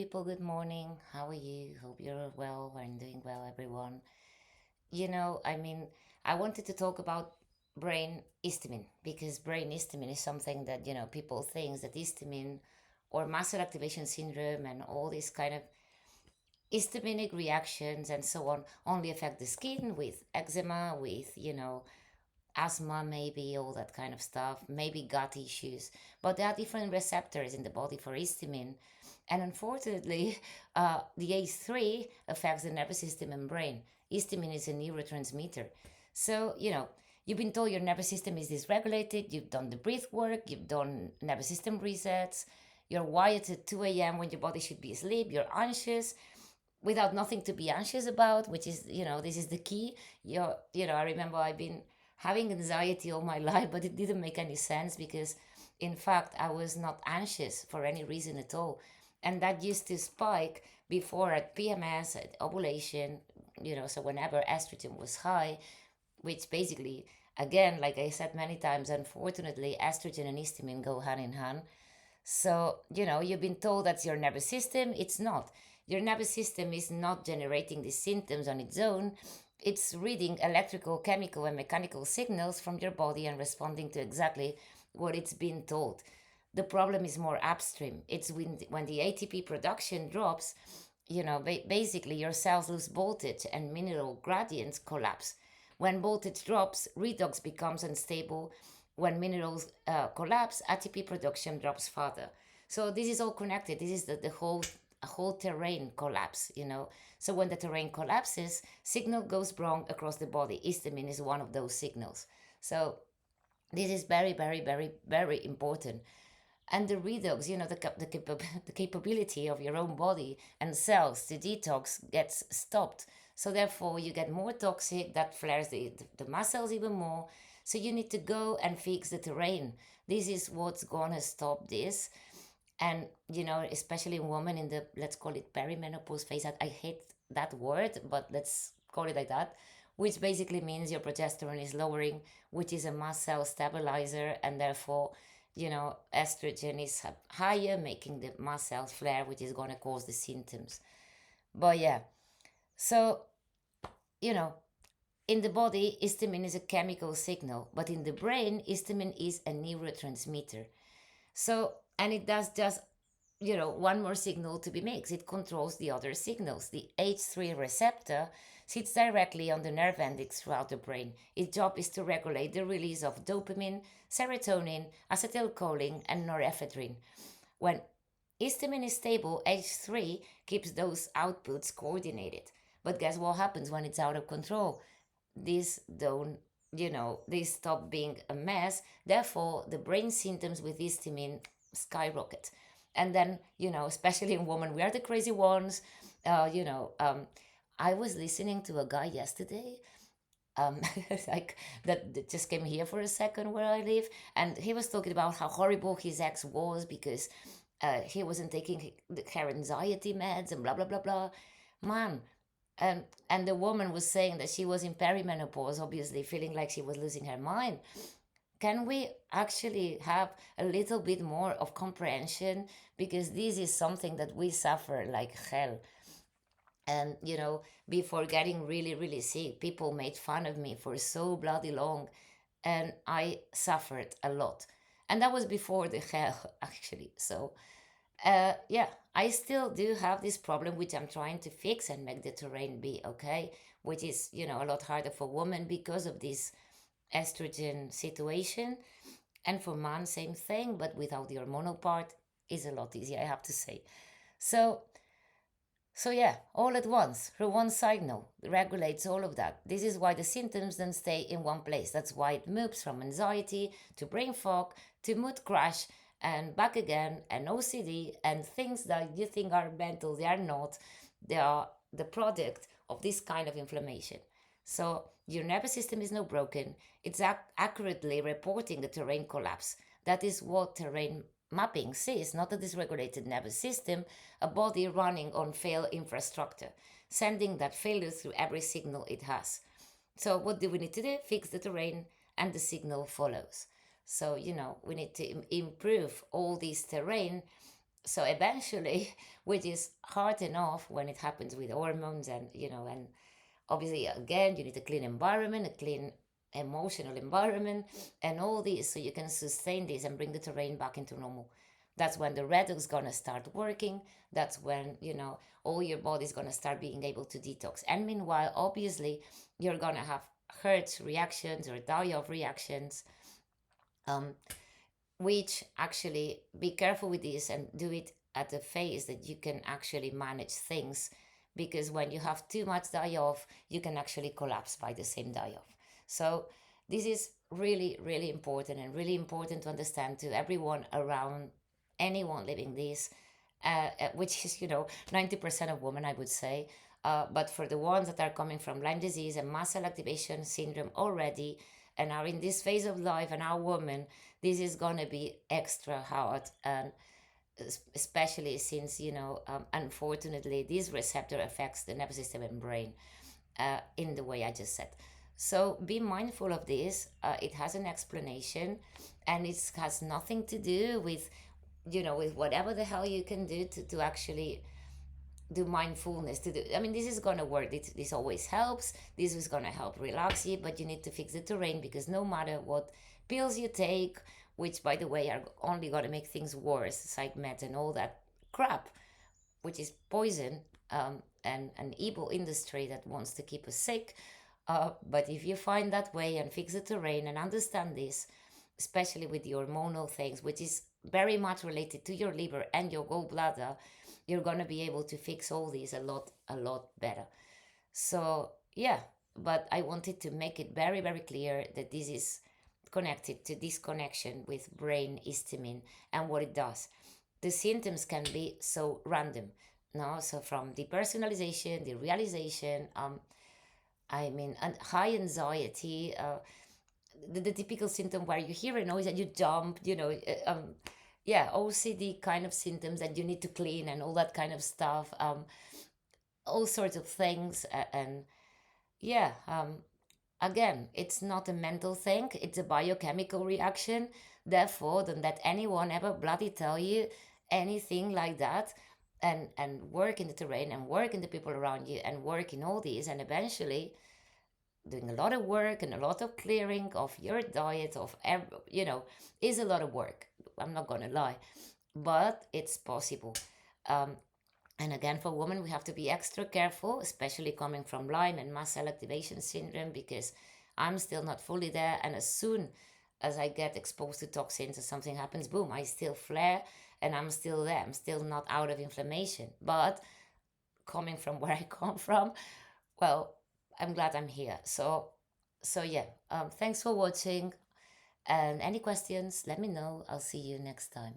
people. Good morning. How are you? Hope you're well and doing well, everyone. I wanted to talk about brain histamine because brain histamine is something that, people think that histamine or muscle activation syndrome and all these kind of histaminic reactions and so on only affect the skin with eczema, with, asthma, maybe all that kind of stuff, maybe gut issues. But there are different receptors in the body for histamine. And unfortunately, the H3 affects the nervous system and brain. Histamine is a neurotransmitter. So, you've been told your nervous system is dysregulated, you've done the breath work, you've done nervous system resets, you're wired at 2 a.m. when your body should be asleep, you're anxious without nothing to be anxious about, which is, this is the key. I remember I've been having anxiety all my life, but it didn't make any sense because, in fact, I was not anxious for any reason at all. And that used to spike before at PMS, at ovulation, so whenever estrogen was high, which basically, again, like I said many times, unfortunately, estrogen and histamine go hand in hand. So, you've been told that's your nervous system. It's not. Your nervous system is not generating these symptoms on its own. It's reading electrical, chemical, and mechanical signals from your body and responding to exactly what it's been told. The problem is more upstream. It's when the ATP production drops, basically your cells lose voltage and mineral gradients collapse. When voltage drops, redox becomes unstable. When minerals collapse, ATP production drops further. So this is all connected. This is the whole terrain collapse. So when the terrain collapses, signal goes wrong across the body. Histamine is one of those signals. So this is very, very, very, very important. And the redox, the capability of your own body and cells to detox gets stopped. So therefore, you get more toxic. That flares the muscles even more. So you need to go and fix the terrain. This is what's gonna stop this. And especially in women in the, let's call it, perimenopause phase. I hate that word, but let's call it like that, which basically means your progesterone is lowering, which is a mast cell stabilizer, and therefore, estrogen is higher, making the mast cells flare, which is going to cause the symptoms. But yeah, so you know in the body, histamine is a chemical signal, but in the brain, histamine is a neurotransmitter. So, and it does just, one more signal to be mixed. It controls the other signals. The H3 receptor sits directly on the nerve endings throughout the brain. Its job is to regulate the release of dopamine, serotonin, acetylcholine, and norepinephrine. When histamine is stable, H3 keeps those outputs coordinated. But guess what happens when it's out of control? These don't, they stop being a mess. Therefore, the brain symptoms with histamine skyrocket. And then, especially in women, we are the crazy ones. Uh, you know, um, I was listening to a guy yesterday, um, like that just came here for a second where I live, and he was talking about how horrible his ex was because he wasn't taking her anxiety meds and blah blah blah blah. Man, and the woman was saying that she was in perimenopause, obviously feeling like she was losing her mind. Can we actually have a little bit more of comprehension, because this is something that we suffer like hell. And before getting really really sick, people made fun of me for so bloody long, and I suffered a lot. And that was before the hell actually. So yeah, I still do have this problem, which I'm trying to fix and make the terrain be okay, which is, a lot harder for women because of this estrogen situation. And for man, same thing, but without the hormonal part is a lot easier, I have to say. So, so yeah, all at once, through one signal, regulates all of that. This is why the symptoms don't stay in one place. That's why it moves from anxiety to brain fog to mood crash and back again, and OCD and things that you think are mental, they are not. They are the product of this kind of inflammation. So your nervous system is not broken. It's accurately reporting the terrain collapse. That is what terrain mapping says, not a dysregulated nervous system, a body running on failed infrastructure, sending that failure through every signal it has. So what do we need to do? Fix the terrain, and the signal follows. So we need to improve all this terrain, So eventually, which is hard enough when it happens with hormones, and and obviously again you need a clean environment, a clean emotional environment, and all this, so you can sustain this and bring the terrain back into normal. That's when the redox gonna start working. That's when all your body's gonna start being able to detox. And meanwhile, obviously, you're gonna have hurt reactions or die of reactions, um, which actually be careful with this and do it at a phase that you can actually manage things, because when you have too much die off, you can actually collapse by the same die off. So this is really really important, and really important to understand to everyone around anyone living this, which is 90% of women, I would say. But for the ones that are coming from Lyme disease and mast cell activation syndrome already, and are in this phase of life and are women, this is gonna be extra hard, and especially since unfortunately this receptor affects the nervous system and brain, in the way I just said. So be mindful of this. It has an explanation, and it has nothing to do with with whatever the hell you can do to actually do mindfulness. To do, I mean, this is gonna work. This always helps. This is gonna help relax you, but you need to fix the terrain, because no matter what pills you take, which by the way are only gonna make things worse, psych meds and all that crap, which is poison, and an evil industry that wants to keep us sick. But if you find that way and fix the terrain and understand this, especially with the hormonal things, which is very much related to your liver and your gallbladder, you're gonna be able to fix all these a lot better. So yeah, but I wanted to make it very very clear that this is connected to this connection with brain histamine and what it does. The symptoms can be so random, no? So from the personalization, the realization, I mean, and high anxiety, the typical symptom where you hear a noise and you jump, yeah, OCD kind of symptoms that you need to clean and all that kind of stuff, all sorts of things, and yeah, again, it's not a mental thing; it's a biochemical reaction. Therefore, don't let anyone ever bloody tell you anything like that. And work in the terrain, and work in the people around you, and work in all these, and eventually doing a lot of work and a lot of clearing of your diet of is a lot of work. I'm not gonna lie, but it's possible. um, and again, for women, we have to be extra careful, especially coming from Lyme and mast cell activation syndrome, because I'm still not fully there, and as soon as I get exposed to toxins or something happens, boom, I still flare, and I'm still there. I'm still not out of inflammation, but coming from where I come from, well, I'm glad I'm here. So yeah, thanks for watching. And any questions, let me know. I'll see you next time.